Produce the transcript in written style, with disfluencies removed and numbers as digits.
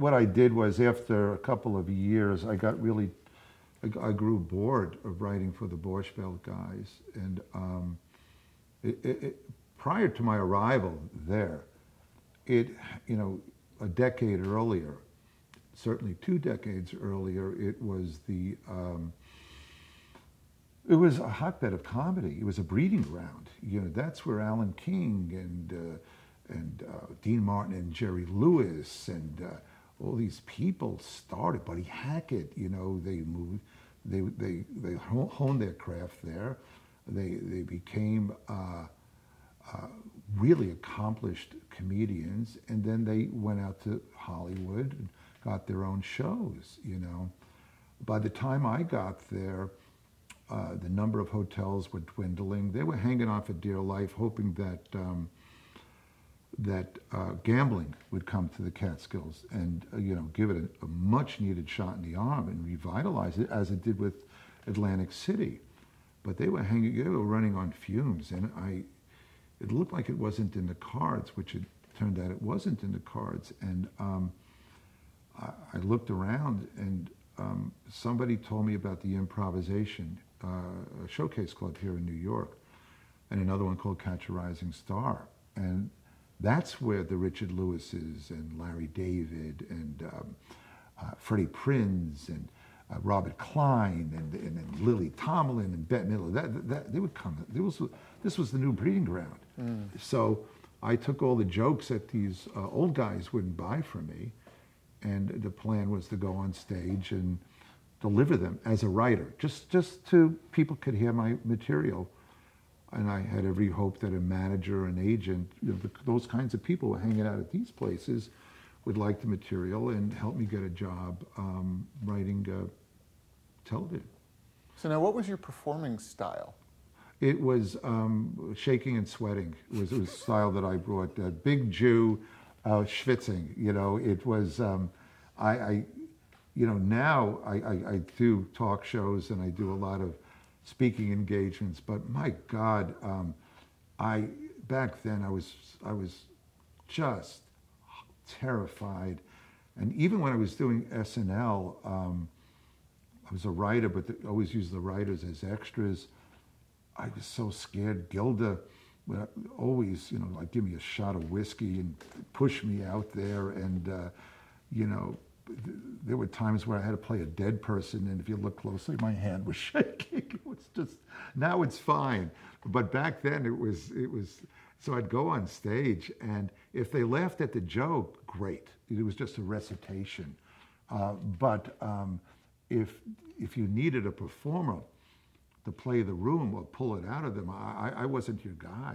what I did was after a couple of years, I grew bored of writing for the Borscht Belt guys. And prior to my arrival there, you know, a decade earlier, certainly 2 decades earlier, it was a hotbed of comedy. It was a breeding ground. You know, that's where Alan King and Dean Martin and Jerry Lewis and all these people started. Buddy Hackett, you know, they moved, they honed their craft there. They became really accomplished comedians, and then they went out to Hollywood and got their own shows. You know, by the time I got there, the number of hotels were dwindling. They were hanging on for dear life, hoping that gambling would come to the Catskills and you know, give it a much-needed shot in the arm and revitalize it, as it did with Atlantic City. But they were running on fumes, and it looked like it wasn't in the cards, which it turned out it wasn't in the cards. And I looked around, and somebody told me about the Improvisation a showcase club here in New York, and another one called Catch a Rising Star. And that's where the Richard Lewises and Larry David and Freddie Prinz and Robert Klein and Lily Tomlin and Bette Midler, they would come. This was the new breeding ground. So I took all the jokes that these old guys wouldn't buy from me, and the plan was to go on stage and deliver them as a writer, just to people could hear my material. And I had every hope that a manager, an agent, you know, those kinds of people who were hanging out at these places would like the material and help me get a job writing television. So now, what was your performing style? It was shaking and sweating. It was a style that I brought. Big Jew, schwitzing. You know, it was. You know, now I do talk shows and I do a lot of speaking engagements, but my God, back then I was just terrified, and even when I was doing SNL, I was a writer, but they always used the writers as extras. I was so scared. Gilda would always, you know, like give me a shot of whiskey and push me out there, and you know, there were times where I had to play a dead person, and if you look closely, my hand was shaking. It was just, now it's fine. But back then it was, so I'd go on stage, and if they laughed at the joke, great. It was just a recitation. But if you needed a performer to play the room or pull it out of them, I wasn't your guy.